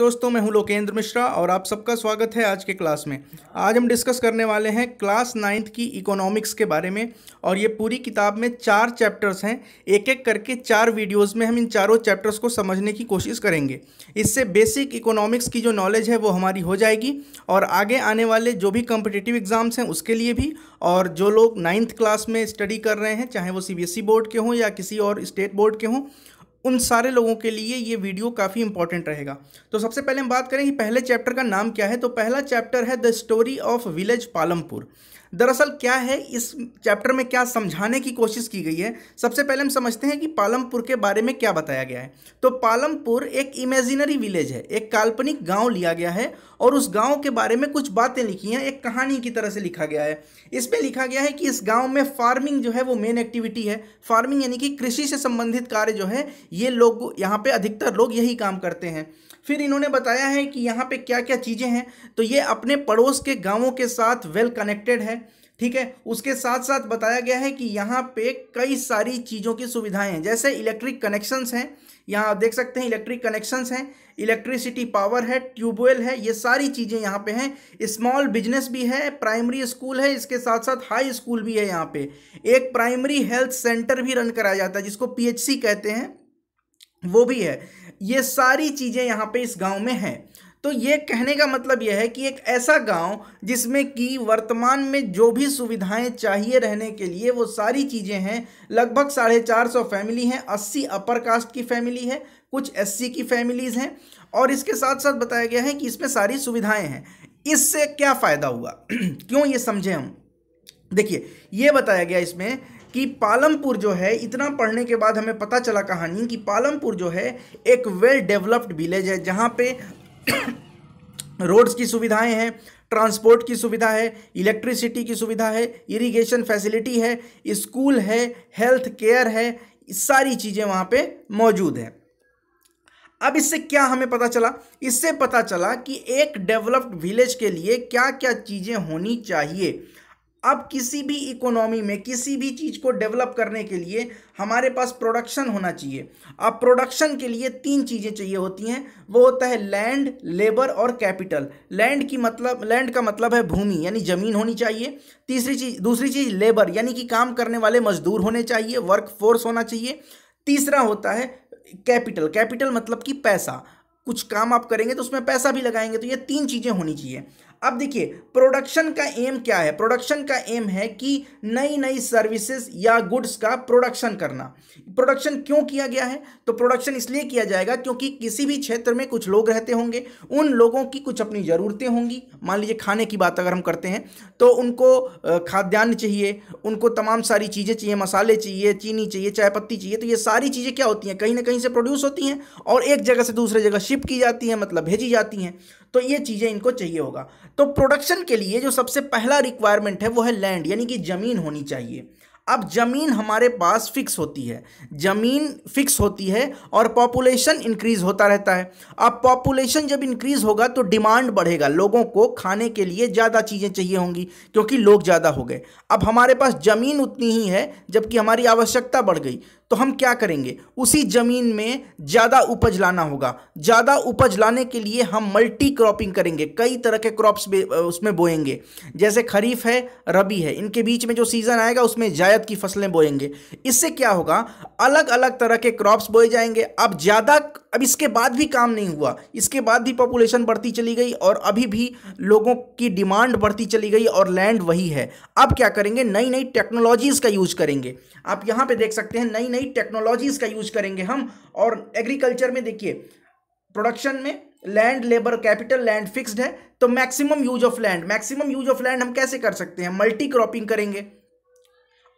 दोस्तों, मैं हूं लोकेंद्र मिश्रा और आप सबका स्वागत है आज के क्लास में। आज हम डिस्कस करने वाले हैं क्लास 9th की इकोनॉमिक्स के बारे में। और ये पूरी किताब में 4 चैप्टर्स हैं। एक एक करके 4 वीडियोस में हम इन चारों चैप्टर्स को समझने की कोशिश करेंगे। इससे बेसिक इकोनॉमिक्स की जो नॉलेज है वो हमारी हो जाएगी और आगे आने वाले जो भी कॉम्पिटिटिव एग्जाम्स हैं उसके लिए भी, और जो लोग 9th क्लास में स्टडी कर रहे हैं, चाहे वो CBSE बोर्ड के हों या किसी और स्टेट बोर्ड के हों, उन सारे लोगों के लिए ये वीडियो काफ़ी इंपॉर्टेंट रहेगा। तो सबसे पहले हम बात करें कि पहले चैप्टर का नाम क्या है। तो पहला चैप्टर है the story of village Palampur. दरअसल क्या है, इस चैप्टर में क्या समझाने की कोशिश की गई है। सबसे पहले हम समझते हैं कि पालमपुर के बारे में क्या बताया गया है। तो पालमपुर एक इमेजिनरी विलेज है, एक काल्पनिक गांव लिया गया है और उस गांव के बारे में कुछ बातें लिखी हैं, एक कहानी की तरह से लिखा गया है। इसमें लिखा गया है कि इस गांव में फार्मिंग जो है वो मेन एक्टिविटी है। फार्मिंग यानी कि कृषि से संबंधित कार्य जो है, ये लोग यहाँ पे अधिकतर लोग यही काम करते हैं। फिर इन्होंने बताया है कि यहाँ पे क्या क्या चीज़ें हैं। तो ये अपने पड़ोस के गांवों के साथ वेल कनेक्टेड है, ठीक है। उसके साथ साथ बताया गया है कि यहाँ पे कई सारी चीज़ों की सुविधाएं हैं, जैसे इलेक्ट्रिक कनेक्शंस हैं। यहाँ आप देख सकते हैं इलेक्ट्रिक कनेक्शंस हैं, इलेक्ट्रिसिटी पावर है, ट्यूबवेल है, ये सारी चीज़ें यहाँ पे हैं। स्मॉल बिजनेस भी है, प्राइमरी स्कूल है, इसके साथ साथ हाई स्कूल भी है। यहाँ पे एक प्राइमरी हेल्थ सेंटर भी रन कराया जाता है जिसको PHC कहते हैं, वो भी है। ये सारी चीज़ें यहाँ पे इस गांव में हैं। तो ये कहने का मतलब यह है कि एक ऐसा गांव जिसमें कि वर्तमान में जो भी सुविधाएं चाहिए रहने के लिए वो सारी चीज़ें हैं। लगभग 450 फैमिली हैं, 80 अपर कास्ट की फैमिली है, कुछ SC की फैमिलीज़ हैं, और इसके साथ साथ बताया गया है कि इसमें सारी सुविधाएं हैं। इससे क्या फ़ायदा हुआ क्यों, ये समझे हम। देखिए, ये बताया गया इसमें कि पालमपुर जो है, इतना पढ़ने के बाद हमें पता चला कहानी कि पालमपुर जो है एक वेल डेवलप्ड विलेज है, जहाँ पे रोड्स की सुविधाएं हैं, ट्रांसपोर्ट की सुविधा है, इलेक्ट्रिसिटी की सुविधा है, इरिगेशन फैसिलिटी है, स्कूल है, हेल्थ केयर है, सारी चीज़ें वहाँ पे मौजूद हैं। अब इससे क्या हमें पता चला? इससे पता चला कि एक डेवलप्ड विलेज के लिए क्या क्या चीज़ें होनी चाहिए। अब किसी भी इकोनॉमी में किसी भी चीज़ को डेवलप करने के लिए हमारे पास प्रोडक्शन होना चाहिए। अब प्रोडक्शन के लिए 3 चीज़ें चाहिए होती हैं, वो होता है लैंड, लेबर और कैपिटल। लैंड का मतलब है भूमि यानी ज़मीन होनी चाहिए। दूसरी चीज़ लेबर यानी कि काम करने वाले मजदूर होने चाहिए, वर्क फोर्स होना चाहिए। तीसरा होता है कैपिटल मतलब कि पैसा, कुछ काम आप करेंगे तो उसमें पैसा भी लगाएंगे। तो ये 3 चीज़ें होनी चाहिए। अब देखिए, प्रोडक्शन का एम क्या है? प्रोडक्शन का एम है कि नई नई सर्विसेज या गुड्स का प्रोडक्शन करना। प्रोडक्शन क्यों किया गया है? तो प्रोडक्शन इसलिए किया जाएगा क्योंकि किसी भी क्षेत्र में कुछ लोग रहते होंगे, उन लोगों की कुछ अपनी ज़रूरतें होंगी। मान लीजिए खाने की बात अगर हम करते हैं तो उनको खाद्यान्न चाहिए, उनको तमाम सारी चीज़ें चाहिए, मसाले चाहिए, चीनी चाहिए, चाय पत्ती चाहिए। तो ये सारी चीज़ें क्या होती हैं, कहीं ना कहीं से प्रोड्यूस होती हैं और एक जगह से दूसरे जगह शिप की जाती हैं, मतलब भेजी जाती हैं। तो ये चीज़ें इनको चाहिए होगा। तो प्रोडक्शन के लिए जो सबसे पहला रिक्वायरमेंट है वो है लैंड यानी कि ज़मीन होनी चाहिए। अब ज़मीन हमारे पास फिक्स होती है, ज़मीन फिक्स होती है और पॉपुलेशन इंक्रीज होता रहता है। अब पॉपुलेशन जब इंक्रीज होगा तो डिमांड बढ़ेगा, लोगों को खाने के लिए ज़्यादा चीज़ें चाहिए होंगी क्योंकि लोग ज़्यादा हो गए। अब हमारे पास ज़मीन उतनी ही है जबकि हमारी आवश्यकता बढ़ गई, तो हम क्या करेंगे, उसी ज़मीन में ज़्यादा उपज लाना होगा। ज़्यादा उपज लाने के लिए हम मल्टी क्रॉपिंग करेंगे, कई तरह के क्रॉप्स उसमें बोएंगे। जैसे खरीफ है, रबी है, इनके बीच में जो सीज़न आएगा उसमें जायद की फसलें बोएंगे। इससे क्या होगा, अलग अलग तरह के क्रॉप्स बोए जाएंगे। अब इसके बाद भी काम नहीं हुआ, इसके बाद भी पॉपुलेशन बढ़ती चली गई और अभी भी लोगों की डिमांड बढ़ती चली गई और लैंड वही है। अब क्या करेंगे, नई नई टेक्नोलॉजीज़ का यूज करेंगे। आप यहाँ पे देख सकते हैं नई नई टेक्नोलॉजीज़ का यूज करेंगे हम। और एग्रीकल्चर में देखिए, प्रोडक्शन में land, labour, capital, land fixed है तो मैक्सिमम यूज ऑफ लैंड हम कैसे कर सकते हैं, मल्टी क्रॉपिंग करेंगे।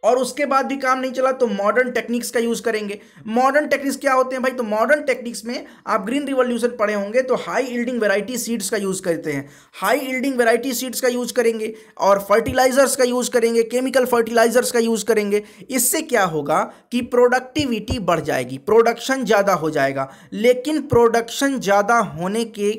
और उसके बाद भी काम नहीं चला तो मॉडर्न टेक्निक्स का यूज करेंगे। मॉडर्न टेक्निक्स क्या होते हैं भाई? तो मॉडर्न टेक्निक्स में आप ग्रीन रिवॉल्यूशन पढ़े होंगे तो हाई यील्डिंग वैरायटी सीड्स का यूज करते हैं। हाई यील्डिंग वैरायटी सीड्स का यूज करेंगे और फर्टिलाइजर्स का यूज करेंगे, केमिकल फर्टिलाइजर्स का यूज करेंगे। इससे क्या होगा कि प्रोडक्टिविटी बढ़ जाएगी, प्रोडक्शन ज़्यादा हो जाएगा। लेकिन प्रोडक्शन ज़्यादा होने के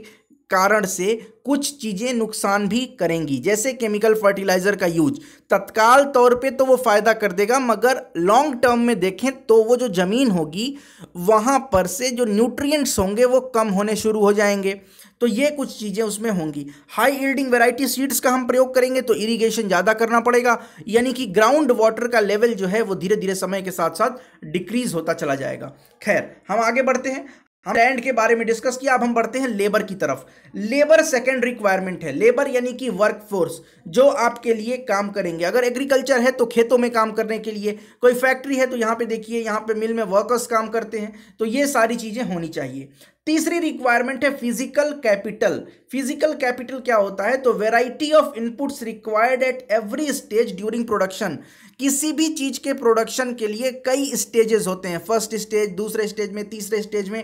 कारण से कुछ चीजें नुकसान भी करेंगी, जैसे केमिकल फर्टिलाइजर का यूज तत्काल तौर पे तो वो फायदा कर देगा, मगर लॉन्ग टर्म में देखें तो वो जो जमीन होगी वहां पर से जो न्यूट्रिएंट्स होंगे वो कम होने शुरू हो जाएंगे। तो ये कुछ चीजें उसमें होंगी। हाई यील्डिंग वैरायटी सीड्स का हम प्रयोग करेंगे तो इरिगेशन ज्यादा करना पड़ेगा, यानी कि ग्राउंड वाटर का लेवल जो है वो धीरे धीरे समय के साथ साथ डिक्रीज होता चला जाएगा। खैर, हम आगे बढ़ते हैं। हम लैंड के बारे में डिस्कस किया, अब हम बढ़ते हैं लेबर की तरफ। लेबर सेकंड रिक्वायरमेंट है। लेबर यानी कि वर्कफोर्स, जो आपके लिए काम करेंगे। अगर एग्रीकल्चर है तो खेतों में काम करने के लिए, कोई फैक्ट्री है तो यहाँ पे देखिए, यहाँ पे मिल में वर्कर्स काम करते हैं, तो ये सारी चीजें होनी चाहिए। तीसरी रिक्वायरमेंट है फिजिकल कैपिटल। फिजिकल कैपिटल क्या होता है? तो variety of inputs required at every stage during production. किसी भी चीज के प्रोडक्शन के लिए कई स्टेजेस होते हैं, फर्स्ट स्टेज, दूसरे स्टेज में, तीसरे स्टेज में।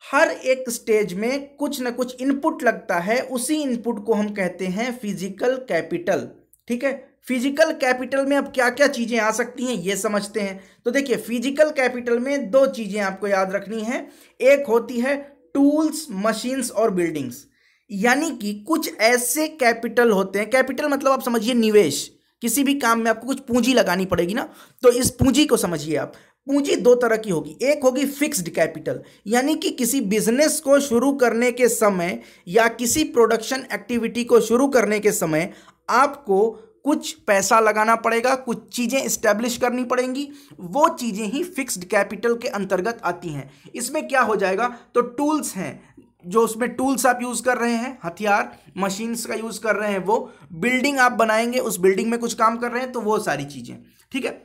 हर एक स्टेज में कुछ ना कुछ इनपुट लगता है, उसी इनपुट को हम कहते हैं फिजिकल कैपिटल। ठीक है, फिजिकल कैपिटल में अब क्या क्या चीजें आ सकती हैं ये समझते हैं। तो देखिए, फिजिकल कैपिटल में दो चीजें आपको याद रखनी है। एक होती है टूल्स, मशीन्स और बिल्डिंग्स। यानी कि कुछ ऐसे कैपिटल होते हैं, कैपिटल मतलब आप समझिए निवेश। किसी भी काम में आपको कुछ पूंजी लगानी पड़ेगी ना, तो इस पूंजी को समझिए आप। पूंजी दो तरह की होगी। एक होगी फिक्स्ड कैपिटल, यानी कि किसी बिजनेस को शुरू करने के समय या किसी प्रोडक्शन एक्टिविटी को शुरू करने के समय आपको कुछ पैसा लगाना पड़ेगा, कुछ चीजें एस्टेब्लिश करनी पड़ेंगी, वो चीजें ही फिक्स्ड कैपिटल के अंतर्गत आती हैं। इसमें क्या हो जाएगा? तो टूल्स हैं, जो उसमें टूल्स आप यूज कर रहे हैं, हथियार, मशीन्स का यूज कर रहे हैं, वो बिल्डिंग आप बनाएंगे, उस बिल्डिंग में कुछ काम कर रहे हैं, तो वो सारी चीजें। ठीक है,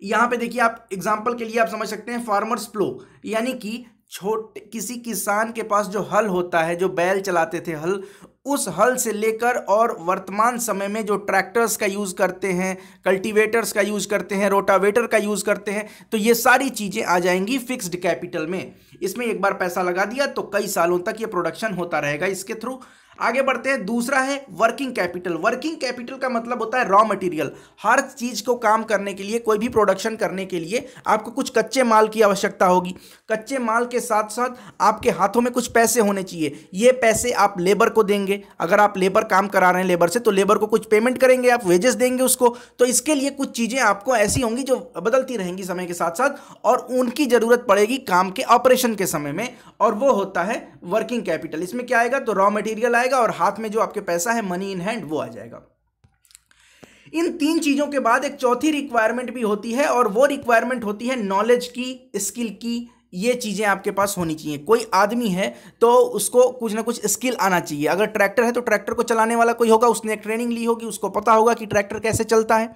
यहां पे देखिए, आप एग्जांपल के लिए आप समझ सकते हैं फार्मर्स प्लो, यानी कि छोटे किसी किसान के पास जो हल होता है, जो बैल चलाते थे हल, उस हल से लेकर और वर्तमान समय में जो ट्रैक्टर्स का यूज करते हैं, कल्टीवेटर्स का यूज करते हैं, रोटावेटर का यूज करते हैं, तो ये सारी चीजें आ जाएंगी फिक्स्ड कैपिटल में। इसमें एक बार पैसा लगा दिया तो कई सालों तक ये प्रोडक्शन होता रहेगा इसके थ्रू। आगे बढ़ते हैं। दूसरा है वर्किंग कैपिटल। वर्किंग कैपिटल का मतलब होता है रॉ मटेरियल। हर चीज को काम करने के लिए, कोई भी प्रोडक्शन करने के लिए आपको कुछ कच्चे माल की आवश्यकता होगी। कच्चे माल के साथ साथ आपके हाथों में कुछ पैसे होने चाहिए। ये पैसे आप लेबर को देंगे। अगर आप लेबर काम करा रहे हैं लेबर से, तो लेबर को कुछ पेमेंट करेंगे, आप वेजेस देंगे उसको। तो इसके लिए कुछ चीजें आपको ऐसी होंगी जो बदलती रहेंगी समय के साथ साथ, और उनकी जरूरत पड़ेगी काम के ऑपरेशन के समय में, और वो होता है वर्किंग कैपिटल। इसमें क्या आएगा? तो रॉ मटेरियल आएगा और हाथ में जो आपके पैसा है, मनी इन हैंड, वो आ जाएगा। इन तीन चीजों के बाद एक चौथी रिक्वायरमेंट भी होती है, और वो रिक्वायरमेंट होती है नॉलेज की, स्किल की। ये चीजें आपके पास होनी चाहिए। कोई आदमी है तो उसको कुछ ना कुछ स्किल आना चाहिए। अगर ट्रैक्टर है तो ट्रैक्टर को चलाने वाला कोई होगा, उसने एक ट्रेनिंग ली होगी, उसको पता होगा कि ट्रैक्टर कैसे चलता है।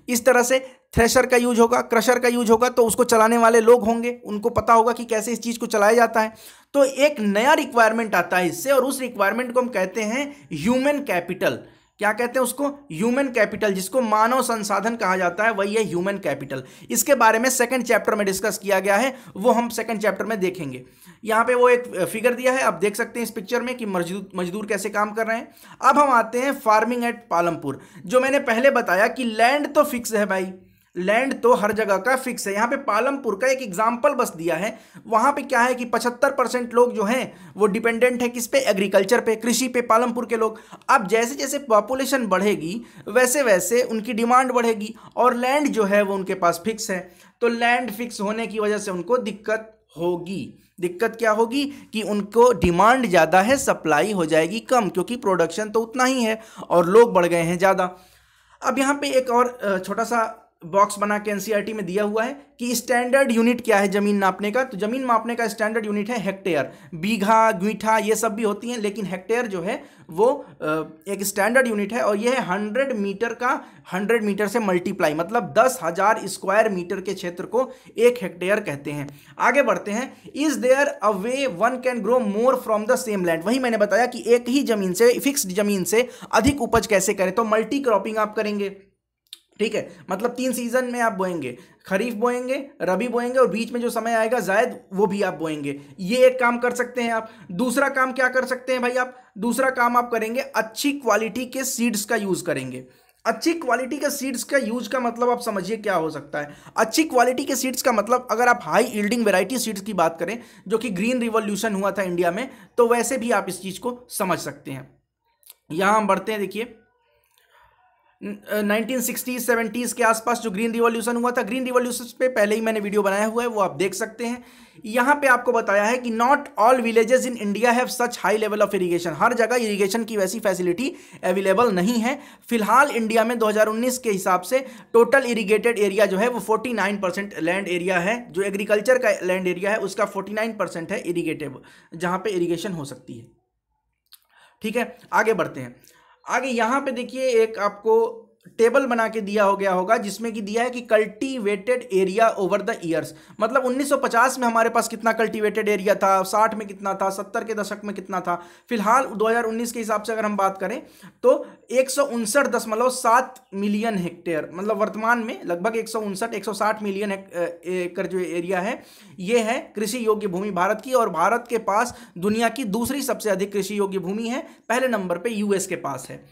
इस तरह से थ्रेशर का यूज होगा, क्रशर का यूज होगा, तो उसको चलाने वाले लोग होंगे, उनको पता होगा कि कैसे इस चीज को चलाया जाता है। तो एक नया रिक्वायरमेंट आता है इससे, और उस रिक्वायरमेंट को हम कहते हैं ह्यूमन कैपिटल। क्या कहते हैं उसको? ह्यूमन कैपिटल, जिसको मानव संसाधन कहा जाता है, वही है ह्यूमन कैपिटल। इसके बारे में सेकंड चैप्टर में डिस्कस किया गया है, वो हम सेकंड चैप्टर में देखेंगे। यहां पे वो एक फिगर दिया है, आप देख सकते हैं इस पिक्चर में कि मजदूर कैसे काम कर रहे हैं। अब हम आते हैं फार्मिंग एट पालमपुर। जो मैंने पहले बताया कि लैंड तो फिक्स है भाई, लैंड तो हर जगह का फिक्स है। यहाँ पे पालमपुर का एक एग्जाम्पल बस दिया है। वहां पे क्या है कि 75% लोग जो हैं वो डिपेंडेंट है किस पे? एग्रीकल्चर पे, कृषि पे, पालमपुर के लोग। अब जैसे जैसे पॉपुलेशन बढ़ेगी वैसे वैसे उनकी डिमांड बढ़ेगी, और लैंड जो है वो उनके पास फिक्स है। तो लैंड फिक्स होने की वजह से उनको दिक्कत होगी। दिक्कत क्या होगी? कि उनको डिमांड ज़्यादा है, सप्लाई हो जाएगी कम, क्योंकि प्रोडक्शन तो उतना ही है और लोग बढ़ गए हैं ज़्यादा। अब यहाँ पे एक और छोटा सा बॉक्स बना के एनसीईआरटी में दिया हुआ है कि स्टैंडर्ड यूनिट क्या है जमीन नापने का। तो जमीन मापने का स्टैंडर्ड यूनिट है हेक्टेयर। बीघा, गीठा ये सब भी होती हैं, लेकिन हेक्टेयर जो है वो एक स्टैंडर्ड यूनिट है, और ये है 100 मीटर का 100 मीटर से मल्टीप्लाई, मतलब 10,000 स्क्वायर मीटर के क्षेत्र को 1 हेक्टेयर कहते हैं। आगे बढ़ते हैं। Is there a way one can grow more from the same land. वही मैंने बताया कि एक ही जमीन से, फिक्स्ड जमीन से अधिक उपज कैसे करें। तो मल्टी क्रॉपिंग आप करेंगे। ठीक है, मतलब 3 सीजन में आप बोएंगे, खरीफ बोएंगे, रबी बोएंगे, और बीच में जो समय आएगा जायद, वो भी आप बोएंगे। ये एक काम कर सकते हैं आप। दूसरा काम क्या कर सकते हैं भाई आप? दूसरा काम आप करेंगे, अच्छी क्वालिटी के सीड्स का यूज करेंगे। अच्छी क्वालिटी के सीड्स का यूज का मतलब आप समझिए क्या हो सकता है। अच्छी क्वालिटी के सीड्स का मतलब अगर आप हाई यील्डिंग वैरायटी सीड्स की बात करें, जो कि ग्रीन रिवॉल्यूशन हुआ था इंडिया में, तो वैसे भी आप इस चीज को समझ सकते हैं। यहां हम बढ़ते हैं, देखिए 1960s 70s के आसपास जो ग्रीन रिवॉल्यूशन हुआ था, ग्रीन रिवॉल्यूशन पे पहले ही मैंने वीडियो बनाया हुआ है, वो आप देख सकते हैं। यहां पे आपको बताया है कि not all villages in India have such high level of irrigation, हर जगह इरिगेशन की वैसी फैसिलिटी अवेलेबल नहीं है। फिलहाल इंडिया में 2019 के हिसाब से टोटल इरिगेटेड एरिया जो है वो 49% लैंड एरिया है, जो एग्रीकल्चर का लैंड एरिया है उसका 49% है इरिगेटेबल, जहां पे इरिगेशन हो सकती है। ठीक है, आगे बढ़ते हैं। आगे यहां पे देखिए एक आपको टेबल बना के दिया हो गया होगा, जिसमें कि दिया है कि cultivated area over the years, मतलब 1950 में हमारे पास कितना कल्टीवेटेड एरिया था, 60 में कितना था, 70 के दशक में कितना था। फिलहाल 2019 के हिसाब से अगर हम बात करें तो 159.7 मिलियन हेक्टेयर, मतलब वर्तमान में लगभग 160 मिलियन एकड़ जो एरिया है ये है कृषि योग्य भूमि भारत की। और भारत के पास दुनिया की दूसरी सबसे अधिक कृषि योग्य भूमि है, पहले नंबर पे यूएस के पास है।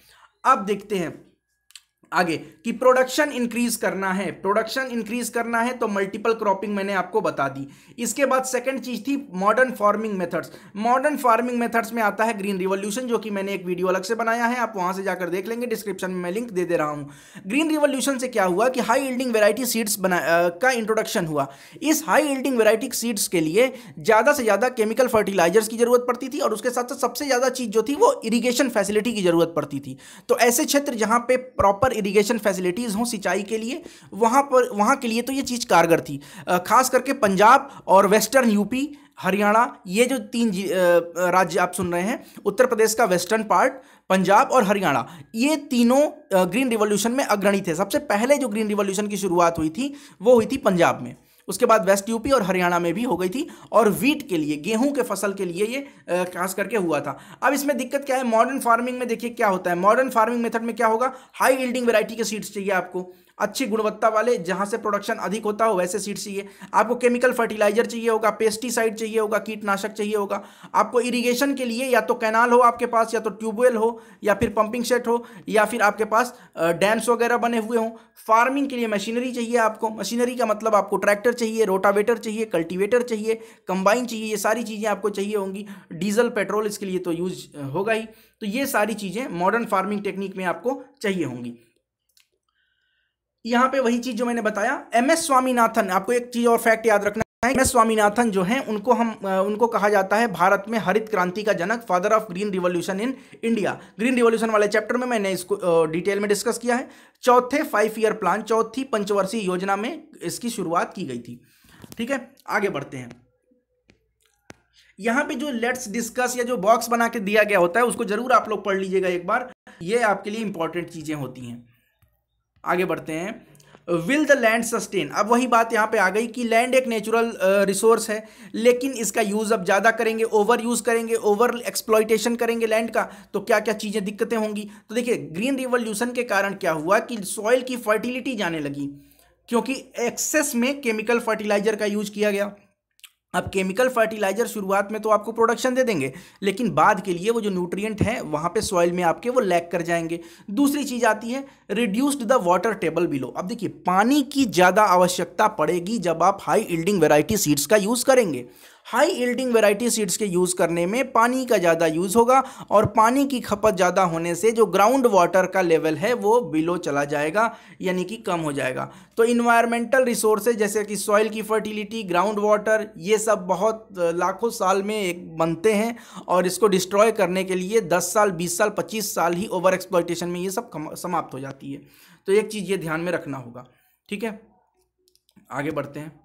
अब देखते हैं आगे कि प्रोडक्शन इंक्रीज करना है, प्रोडक्शन इंक्रीज करना है तो मल्टीपल क्रॉपिंग मैंने आपको बता दी। इसके बाद सेकंड चीज थी modern farming methods. Modern farming methods में आता है ग्रीन रिवॉल्यूशन, जो कि मैंने एक वीडियो अलग से बनाया है, आप वहां से जाकर देख लेंगे, डिस्क्रिप्शन में मैं लिंक दे दे रहा हूं। ग्रीन रिवॉल्यूशन से क्या हुआ कि हाई यील्डिंग वेराइटी सीड्स का इंट्रोडक्शन हुआ। इस हाई यील्डिंग वेराइटी सीड्स के लिए ज्यादा से ज्यादा केमिकल फर्टिलाइजर्स की जरूरत पड़ती थी, और उसके साथ साथ सबसे ज्यादा चीज जो थी वो इरिगेशन फैसिलिटी की जरूरत पड़ती थी। तो ऐसे क्षेत्र जहां पे प्रॉपर इरिगेशन फैसिलिटीज हो सिंचाई के लिए, वहां के लिए तो ये चीज कारगर थी। खास करके पंजाब और वेस्टर्न यूपी, हरियाणा, ये जो तीन राज्य आप सुन रहे हैं, उत्तर प्रदेश का वेस्टर्न पार्ट, पंजाब और हरियाणा, ये तीनों ग्रीन रिवॉल्यूशन में अग्रणी थे। सबसे पहले जो ग्रीन रिवॉल्यूशन की शुरुआत हुई थी वो हुई थी पंजाब में, उसके बाद वेस्ट यूपी और हरियाणा में भी हो गई थी, और वीट के लिए, गेहूं के फसल के लिए ये खास करके हुआ था। अब इसमें दिक्कत क्या है, मॉडर्न फार्मिंग में देखिए क्या होता है। मॉडर्न फार्मिंग मेथड में क्या होगा, हाई यील्डिंग वैरायटी के सीड्स चाहिए आपको, अच्छी गुणवत्ता वाले, जहां से प्रोडक्शन अधिक होता हो वैसे सीड्स चाहिए आपको। केमिकल फर्टिलाइजर चाहिए होगा, पेस्टिसाइड चाहिए होगा, कीटनाशक चाहिए होगा आपको। इरिगेशन के लिए या तो कैनाल हो आपके पास, या तो ट्यूबवेल हो, या फिर पंपिंग सेट हो, या फिर आपके पास डैम्स वगैरह बने हुए हों। फार्मिंग के लिए मशीनरी चाहिए आपको, मशीनरी का मतलब आपको ट्रैक्टर चाहिए, रोटावेटर चाहिए, कल्टीवेटर चाहिए, कंबाइन चाहिए, ये सारी चीज़ें आपको चाहिए होंगी। डीजल पेट्रोल इसके लिए तो यूज होगा ही। तो ये सारी चीज़ें मॉडर्न फार्मिंग टेक्निक में आपको चाहिए होंगी। यहां पे वही चीज जो मैंने बताया, एमएस स्वामीनाथन, आपको एक चीज और फैक्ट याद रखना है, एमएस स्वामीनाथन जो हैं उनको कहा जाता है भारत में हरित क्रांति का जनक, father of green revolution in India. Green revolution वाले चैप्टर में मैंने इसको डिटेल में डिस्कस किया है। चौथे 5 ईयर प्लान, चौथी पंचवर्षीय योजना में इसकी शुरुआत की गई थी। ठीक है, आगे बढ़ते हैं। यहां पे जो लेट्स डिस्कस या जो बॉक्स बना के दिया गया होता है उसको जरूर आप लोग पढ़ लीजिएगा एक बार, ये आपके लिए इंपॉर्टेंट चीजें होती हैं। आगे बढ़ते हैं। विल द लैंड सस्टेन, अब वही बात यहाँ पे आ गई कि लैंड एक नेचुरल रिसोर्स है, लेकिन इसका यूज अब ज़्यादा करेंगे, ओवर यूज करेंगे, ओवर एक्सप्लॉइटेशन करेंगे लैंड का, तो क्या क्या चीज़ें दिक्कतें होंगी। तो देखिए ग्रीन रिवॉल्यूशन के कारण क्या हुआ कि सॉइल की फर्टिलिटी जाने लगी, क्योंकि एक्सेस में केमिकल फर्टिलाइजर का यूज किया गया। अब केमिकल फर्टिलाइजर शुरुआत में तो आपको प्रोडक्शन दे देंगे, लेकिन बाद के लिए वो जो न्यूट्रिएंट हैं वहाँ पे सॉइल में आपके वो लैक कर जाएंगे। दूसरी चीज़ आती है reduced the water table below. अब देखिए पानी की ज़्यादा आवश्यकता पड़ेगी जब आप हाई यील्डिंग वैरायटी सीड्स का यूज़ करेंगे। हाई यील्डिंग वैरायटी सीड्स के यूज़ करने में पानी का ज़्यादा यूज़ होगा, और पानी की खपत ज़्यादा होने से जो ग्राउंड वाटर का लेवल है वो बिलो चला जाएगा, यानी कि कम हो जाएगा। तो इन्वायरमेंटल रिसोर्सेज जैसे कि सॉइल की फर्टिलिटी, ग्राउंड वाटर, ये सब बहुत लाखों साल में एक बनते हैं, और इसको डिस्ट्रॉय करने के लिए 10 साल, 20 साल, 25 साल ही ओवर एक्सप्लॉइटेशन में ये सब समाप्त हो जाती है। तो एक चीज़ ये ध्यान में रखना होगा। ठीक है, आगे बढ़ते हैं।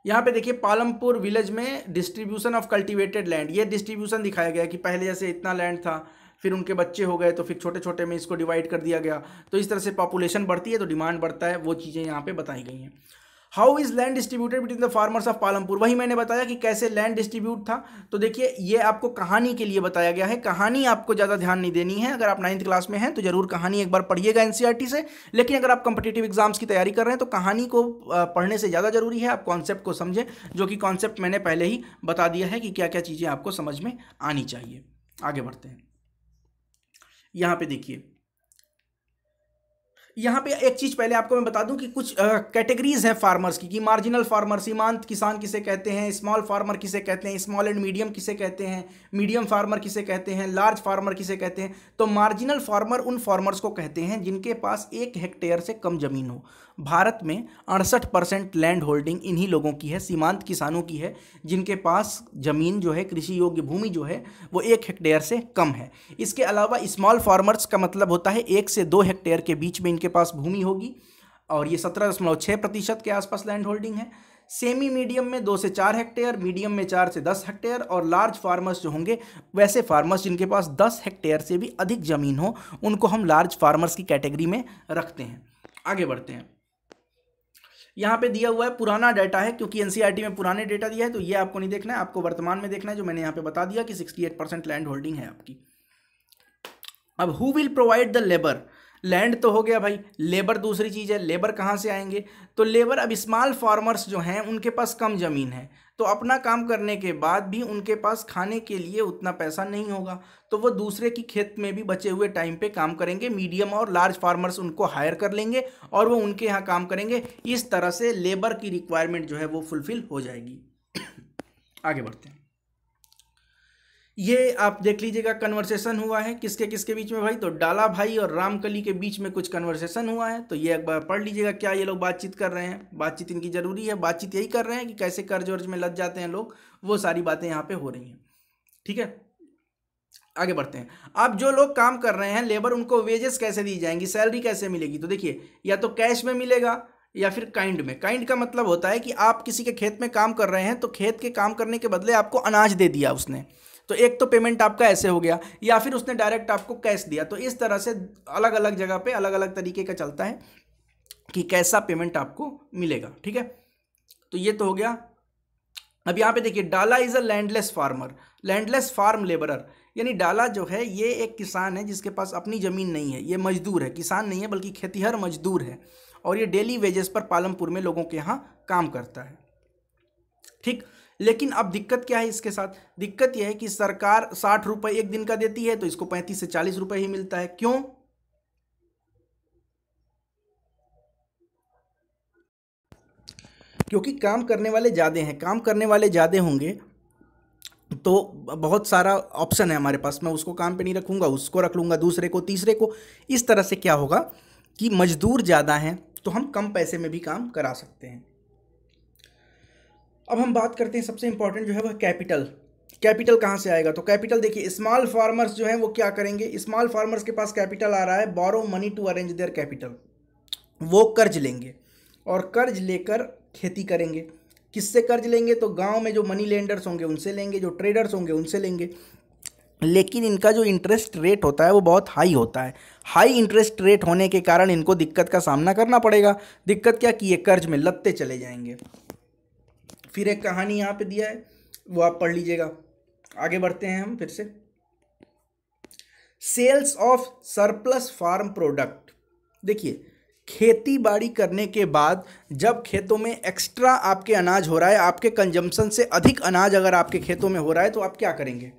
यहाँ पे देखिए पालमपुर विलेज में डिस्ट्रीब्यूशन ऑफ कल्टीवेटेड लैंड, ये डिस्ट्रीब्यूशन दिखाया गया कि पहले जैसे इतना लैंड था, फिर उनके बच्चे हो गए तो फिर छोटे छोटे में इसको डिवाइड कर दिया गया, तो इस तरह से पॉपुलेशन बढ़ती है तो डिमांड बढ़ता है, वो चीज़ें यहाँ पे बताई गई हैं। How is land distributed between the farmers of Palampur, वही मैंने बताया कि कैसे लैंड डिस्ट्रीब्यूट था। तो देखिए ये आपको कहानी के लिए बताया गया है, कहानी आपको ज़्यादा ध्यान नहीं देनी है। अगर आप 9th क्लास में हैं तो जरूर कहानी एक बार पढ़िएगा एनसीईआरटी से, लेकिन अगर आप कॉम्पिटिटिव एग्जाम्स की तैयारी कर रहे हैं तो कहानी को पढ़ने से ज़्यादा जरूरी है आप कॉन्सेप्ट को समझें, जो कि कॉन्सेप्ट मैंने पहले ही बता दिया है कि क्या क्या चीज़ें आपको समझ में आनी चाहिए। आगे बढ़ते हैं। यहाँ पे देखिए यहाँ पे एक चीज पहले आपको मैं बता दूं कि कुछ कैटेगरीज हैं फार्मर्स की, मार्जिनल फार्मर, सीमांत किसान किसे कहते हैं, स्मॉल फार्मर किसे कहते हैं, स्मॉल एंड मीडियम किसे कहते हैं, मीडियम फार्मर किसे कहते हैं, लार्ज फार्मर किसे कहते हैं। तो मार्जिनल फार्मर उन फार्मर्स को कहते हैं जिनके पास 1 हेक्टेयर से कम जमीन हो। भारत में 68% लैंड होल्डिंग इन्हीं लोगों की है, सीमांत किसानों की है, जिनके पास जमीन जो है, कृषि योग्य भूमि जो है वो 1 हेक्टेयर से कम है। इसके अलावा स्मॉल फार्मर्स का मतलब होता है 1 से 2 हेक्टेयर के बीच में इनके पास भूमि होगी, और ये 17.6% के आसपास लैंड होल्डिंग है। सेमी मीडियम में 2 से 4 हेक्टेयर, मीडियम में 4 से 10 हेक्टेयर, और लार्ज फार्मर्स जो होंगे वैसे फार्मर्स जिनके पास 10 हेक्टेयर से भी अधिक जमीन हो, उनको हम लार्ज फार्मर्स की कैटेगरी में रखते हैं। आगे बढ़ते हैं। यहाँ पे दिया हुआ है पुराना डाटा है, क्योंकि एनसीईआरटी में पुराने डेटा दिया है, तो ये आपको नहीं देखना है, आपको वर्तमान में देखना है, जो मैंने यहाँ पे बता दिया कि 68% लैंड होल्डिंग है आपकी। अब who will provide the labour, land तो हो गया भाई, लेबर दूसरी चीज़ है। लेबर कहाँ से आएंगे? तो लेबर, अब स्मॉल फार्मर्स जो हैं उनके पास कम ज़मीन है, तो अपना काम करने के बाद भी उनके पास खाने के लिए उतना पैसा नहीं होगा, तो वो दूसरे की खेत में भी बचे हुए टाइम पे काम करेंगे। मीडियम और लार्ज फार्मर्स उनको हायर कर लेंगे और वो उनके यहाँ काम करेंगे। इस तरह से लेबर की रिक्वायरमेंट जो है वो फुलफिल हो जाएगी। आगे बढ़ते हैं। ये आप देख लीजिएगा कन्वर्सेशन हुआ है किसके किसके बीच में भाई, तो डाला भाई और रामकली के बीच में कुछ कन्वर्सेशन हुआ है, तो ये एक बार पढ़ लीजिएगा क्या ये लोग बातचीत कर रहे हैं। बातचीत इनकी जरूरी है, बातचीत यही कर रहे हैं कि कैसे कर्ज वर्ज में लग जाते हैं लोग, वो सारी बातें यहाँ पे हो रही हैं। ठीक है, आगे बढ़ते हैं। अब जो लोग काम कर रहे हैं लेबर, उनको वेजेस कैसे दी जाएंगी, सैलरी कैसे मिलेगी? तो देखिए, या तो कैश में मिलेगा या फिर काइंड में। काइंड का मतलब होता है कि आप किसी के खेत में काम कर रहे हैं, तो खेत के काम करने के बदले आपको अनाज दे दिया उसने, तो एक तो पेमेंट आपका ऐसे हो गया, या फिर उसने डायरेक्ट आपको कैश दिया। तो इस तरह से अलग अलग जगह पे अलग अलग तरीके का चलता है कि कैसा पेमेंट आपको मिलेगा। ठीक है, तो ये तो हो गया। अब यहाँ पे देखिए, डाला is a landless farmer, landless farm labourer, यानी डाला जो है ये एक किसान है जिसके पास अपनी ज़मीन नहीं है, ये मजदूर है, किसान नहीं है बल्कि खेतीहर मजदूर है, और ये डेली वेजेस पर पालमपुर में लोगों के यहाँ काम करता है। ठीक, लेकिन अब दिक्कत क्या है इसके साथ? दिक्कत यह है कि सरकार 60 रुपये एक दिन का देती है, तो इसको 35 से 40 रुपये ही मिलता है। क्यों? क्योंकि काम करने वाले ज़्यादा हैं, काम करने वाले ज़्यादा होंगे तो बहुत सारा ऑप्शन है हमारे पास, मैं उसको काम पे नहीं रखूँगा, उसको रख लूँगा, दूसरे को, तीसरे को। इस तरह से क्या होगा कि मजदूर ज़्यादा हैं तो हम कम पैसे में भी काम करा सकते हैं। अब हम बात करते हैं, सबसे इंपॉर्टेंट जो है वह कैपिटल। कैपिटल कहाँ से आएगा? तो कैपिटल देखिए, स्मॉल फार्मर्स जो हैं वो क्या करेंगे, स्मॉल फार्मर्स के पास कैपिटल आ रहा है, borrow money to arrange their capital, वो कर्ज लेंगे और कर्ज लेकर खेती करेंगे। किससे कर्ज लेंगे? तो गांव में जो मनी लेंडर्स होंगे उनसे लेंगे, जो ट्रेडर्स होंगे उनसे लेंगे। लेकिन इनका जो इंटरेस्ट रेट होता है वो बहुत हाई होता है। हाई इंटरेस्ट रेट होने के कारण इनको दिक्कत का सामना करना पड़ेगा। दिक्कत क्या कि ये कर्ज में लदते चले जाएंगे। फिर एक कहानी यहाँ पे दिया है, वो आप पढ़ लीजिएगा। आगे बढ़ते हैं हम फिर से। Sales of surplus farm product, देखिए खेती बाड़ी करने के बाद जब खेतों में एक्स्ट्रा आपके अनाज हो रहा है, आपके कंजम्पशन से अधिक अनाज अगर आपके खेतों में हो रहा है तो आप क्या करेंगे?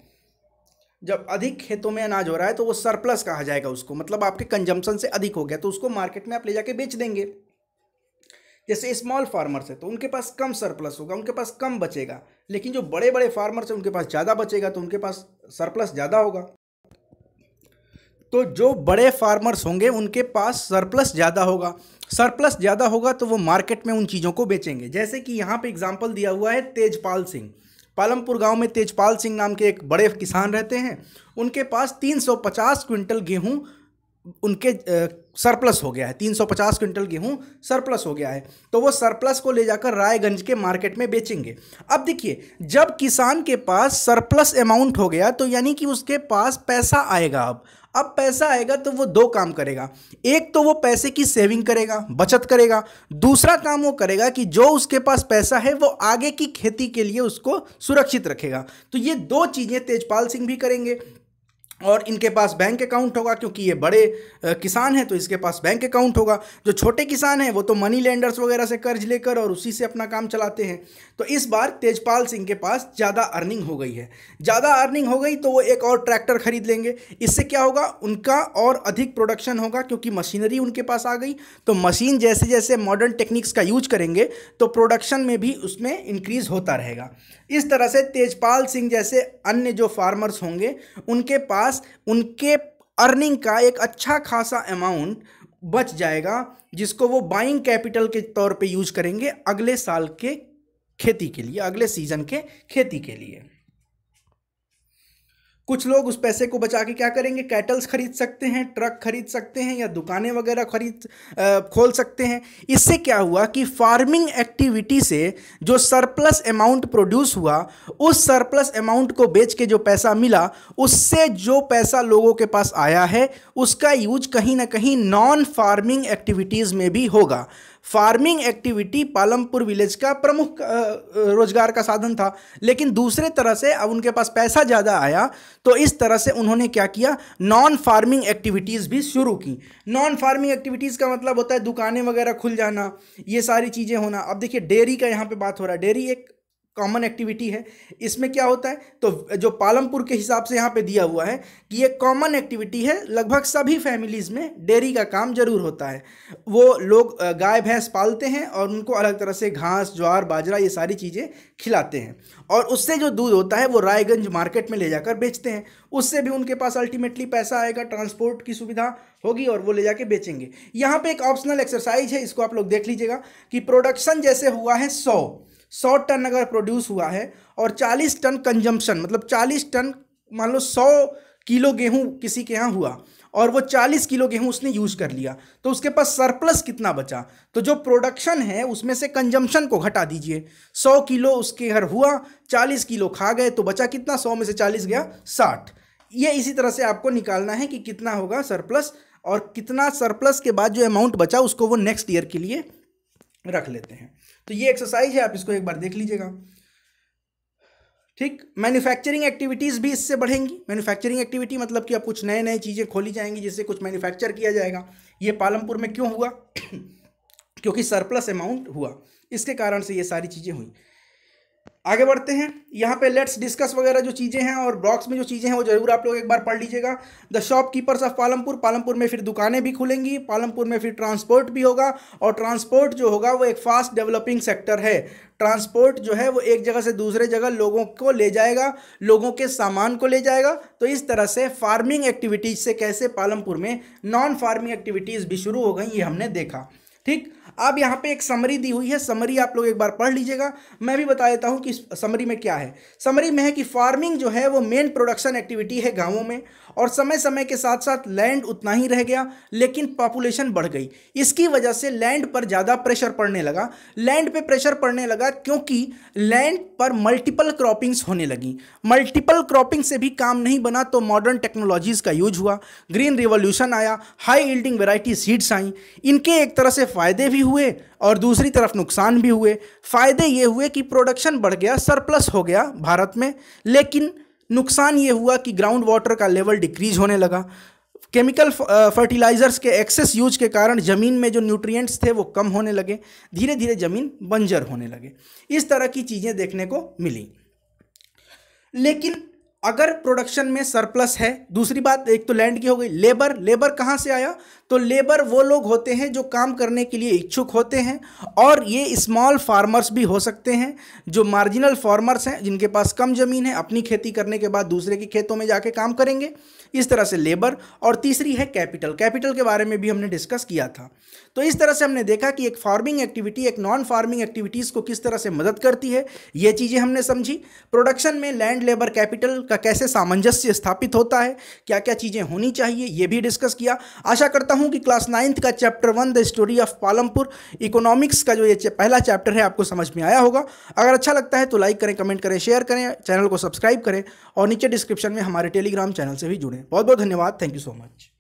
जब अधिक खेतों में अनाज हो रहा है तो वो सरप्लस कहा जाएगा उसको, मतलब आपके कंजम्पशन से अधिक हो गया, तो उसको मार्केट में आप ले जाके बेच देंगे। जैसे स्मॉल फार्मर्स है तो उनके पास कम सरप्लस होगा, उनके पास कम बचेगा, लेकिन जो बड़े बड़े फार्मर्स हैं उनके पास ज़्यादा बचेगा, तो उनके पास सरप्लस ज़्यादा होगा। तो जो बड़े फार्मर्स होंगे उनके पास सरप्लस ज़्यादा होगा, सरप्लस ज़्यादा होगा तो वो मार्केट में उन चीज़ों को बेचेंगे। जैसे कि यहाँ पे एग्जांपल दिया हुआ है तेजपाल सिंह, पालमपुर गांव में तेजपाल सिंह नाम के एक बड़े किसान रहते हैं, उनके पास 350 क्विंटल गेहूं उनके सरप्लस हो गया है, 350 क्विंटल गेहूं सरप्लस हो गया है, तो वो सरप्लस को ले जाकर रायगंज के मार्केट में बेचेंगे। अब देखिए, जब किसान के पास सरप्लस अमाउंट हो गया तो यानी कि उसके पास पैसा आएगा। अब पैसा आएगा तो वो दो काम करेगा, एक तो वो पैसे की सेविंग करेगा, बचत करेगा, दूसरा काम वो करेगा कि जो उसके पास पैसा है वो आगे की खेती के लिए उसको सुरक्षित रखेगा। तो ये दो चीज़ें तेजपाल सिंह भी करेंगे। और इनके पास बैंक अकाउंट होगा, क्योंकि ये बड़े किसान हैं तो इसके पास बैंक अकाउंट होगा। जो छोटे किसान हैं वो तो मनी लेंडर्स वगैरह से कर्ज लेकर और उसी से अपना काम चलाते हैं। तो इस बार तेजपाल सिंह के पास ज़्यादा अर्निंग हो गई है। ज़्यादा अर्निंग हो गई तो वो एक और ट्रैक्टर खरीद लेंगे। इससे क्या होगा, उनका और अधिक प्रोडक्शन होगा, क्योंकि मशीनरी उनके पास आ गई। तो मशीन जैसे जैसे मॉडर्न टेक्निक्स का यूज करेंगे तो प्रोडक्शन में भी उसमें इंक्रीज होता रहेगा। इस तरह से तेजपाल सिंह जैसे अन्य जो फार्मर्स होंगे उनके पास उनके अर्निंग का एक अच्छा खासा अमाउंट बच जाएगा, जिसको वो बाइंग कैपिटल के तौर पे यूज करेंगे अगले साल के खेती के लिए, अगले सीजन के खेती के लिए। कुछ लोग उस पैसे को बचा के क्या करेंगे, कैटल्स खरीद सकते हैं, ट्रक खरीद सकते हैं, या दुकानें वगैरह खोल सकते हैं। इससे क्या हुआ कि फार्मिंग एक्टिविटी से जो सरप्लस अमाउंट प्रोड्यूस हुआ, उस सरप्लस अमाउंट को बेच के जो पैसा मिला, उससे जो पैसा लोगों के पास आया है उसका यूज कहीं ना कहीं नॉन फार्मिंग एक्टिविटीज़ में भी होगा। फार्मिंग एक्टिविटी पालमपुर विलेज का प्रमुख रोजगार का साधन था, लेकिन दूसरे तरह से अब उनके पास पैसा ज़्यादा आया तो इस तरह से उन्होंने क्या किया, नॉन फार्मिंग एक्टिविटीज़ भी शुरू की। नॉन फार्मिंग एक्टिविटीज़ का मतलब होता है दुकानें वगैरह खुल जाना, ये सारी चीज़ें होना। अब देखिए डेयरी का यहाँ पे बात हो रहा है। डेयरी एक कॉमन एक्टिविटी है। इसमें क्या होता है, तो जो पालमपुर के हिसाब से यहाँ पे दिया हुआ है कि ये कॉमन एक्टिविटी है, लगभग सभी फैमिलीज़ में डेयरी का काम जरूर होता है। वो लोग गाय भैंस पालते हैं और उनको अलग तरह से घास, ज्वार, बाजरा, ये सारी चीज़ें खिलाते हैं, और उससे जो दूध होता है वो रायगंज मार्केट में ले जाकर बेचते हैं। उससे भी उनके पास अल्टीमेटली पैसा आएगा, ट्रांसपोर्ट की सुविधा होगी और वो ले जाके बेचेंगे। यहाँ पे एक ऑप्शनल एक्सरसाइज है, इसको आप लोग देख लीजिएगा कि प्रोडक्शन जैसे हुआ है 100 टन अगर प्रोड्यूस हुआ है और 40 टन कंजम्पशन, मतलब 40 टन, मान लो 100 किलो गेहूं किसी के यहाँ हुआ और वो 40 किलो गेहूं उसने यूज कर लिया, तो उसके पास सरप्लस कितना बचा। तो जो प्रोडक्शन है उसमें से कंजम्पशन को घटा दीजिए। 100 किलो उसके घर हुआ, 40 किलो खा गए, तो बचा कितना, 100 में से 40 गया 60। ये इसी तरह से आपको निकालना है कि कितना होगा सरप्लस, और कितना सरप्लस के बाद जो अमाउंट बचा उसको वो नेक्स्ट ईयर के लिए रख लेते हैं। तो ये एक्सरसाइज है, आप इसको एक बार देख लीजिएगा। ठीक, मैन्युफैक्चरिंग एक्टिविटीज़ भी इससे बढ़ेंगी। मैन्युफैक्चरिंग एक्टिविटी मतलब कि अब कुछ नए नए चीज़ें खोली जाएंगी जिससे कुछ मैन्युफैक्चर किया जाएगा। ये पालमपुर में क्यों हुआ क्योंकि सरप्लस अमाउंट हुआ, इसके कारण से ये सारी चीज़ें हुई। आगे बढ़ते हैं। यहाँ पे लेट्स डिस्कस वगैरह जो चीज़ें हैं और ब्लॉक्स में जो चीज़ें हैं वो जरूर आप लोग एक बार पढ़ लीजिएगा। The shopkeepers of Palampur, Palampur में फिर दुकानें भी खुलेंगी, पालमपुर में फिर ट्रांसपोर्ट भी होगा, और ट्रांसपोर्ट जो होगा वो एक फास्ट डेवलपिंग सेक्टर है। ट्रांसपोर्ट जो है वो एक जगह से दूसरे जगह लोगों को ले जाएगा, लोगों के सामान को ले जाएगा। तो इस तरह से फार्मिंग एक्टिविटीज़ से कैसे पालमपुर में नॉन फार्मिंग एक्टिविटीज़ भी शुरू हो गई, ये हमने देखा। ठीक, अब यहाँ पे एक समरी दी हुई है, समरी आप लोग एक बार पढ़ लीजिएगा। मैं भी बता देता हूँ कि समरी में क्या है। समरी में है कि फार्मिंग जो है वो मेन प्रोडक्शन एक्टिविटी है गांवों में, और समय समय के साथ साथ लैंड उतना ही रह गया लेकिन पॉपुलेशन बढ़ गई। इसकी वजह से लैंड पर ज़्यादा प्रेशर पड़ने लगा। लैंड पे प्रेशर पड़ने लगा क्योंकि लैंड पर मल्टीपल क्रॉपिंग्स होने लगी। मल्टीपल क्रॉपिंग से भी काम नहीं बना तो मॉडर्न टेक्नोलॉजीज़ का यूज हुआ, ग्रीन रिवॉल्यूशन आया, हाई यील्डिंग वैरायटी सीड्स आई। इनके एक तरह से फ़ायदे भी हुए और दूसरी तरफ नुकसान भी हुए। फ़ायदे ये हुए कि प्रोडक्शन बढ़ गया, सरप्लस हो गया भारत में, लेकिन नुकसान ये हुआ कि ग्राउंड वाटर का लेवल डिक्रीज होने लगा। केमिकल फर्टिलाइजर्स के एक्सेस यूज के कारण ज़मीन में जो न्यूट्रिएंट्स थे वो कम होने लगे, धीरे धीरे ज़मीन बंजर होने लगे। इस तरह की चीज़ें देखने को मिली। लेकिन अगर प्रोडक्शन में सरप्लस है, दूसरी बात एक तो लैंड की हो गई, लेबर कहाँ से आया, तो लेबर वो लोग होते हैं जो काम करने के लिए इच्छुक होते हैं, और ये स्मॉल फार्मर्स भी हो सकते हैं, जो मार्जिनल फार्मर्स हैं जिनके पास कम ज़मीन है, अपनी खेती करने के बाद दूसरे की खेतों में जाके काम करेंगे। इस तरह से लेबर, और तीसरी है कैपिटल। कैपिटल के बारे में भी हमने डिस्कस किया था। तो इस तरह से हमने देखा कि एक फार्मिंग एक्टिविटी एक नॉन फार्मिंग एक्टिविटीज़ को किस तरह से मदद करती है, ये चीज़ें हमने समझी। प्रोडक्शन में लैंड, लेबर, कैपिटल का कैसे सामंजस्य स्थापित होता है, क्या क्या चीज़ें होनी चाहिए, ये भी डिस्कस किया। आशा करता हूँ कि क्लास 9th का chapter 1 the story of Palampur economics का जो ये पहला चैप्टर है आपको समझ में आया होगा। अगर अच्छा लगता है तो लाइक करें, कमेंट करें, शेयर करें, चैनल को सब्सक्राइब करें, और नीचे डिस्क्रिप्शन में हमारे टेलीग्राम चैनल से भी जुड़ें। बहुत बहुत धन्यवाद। Thank you so much.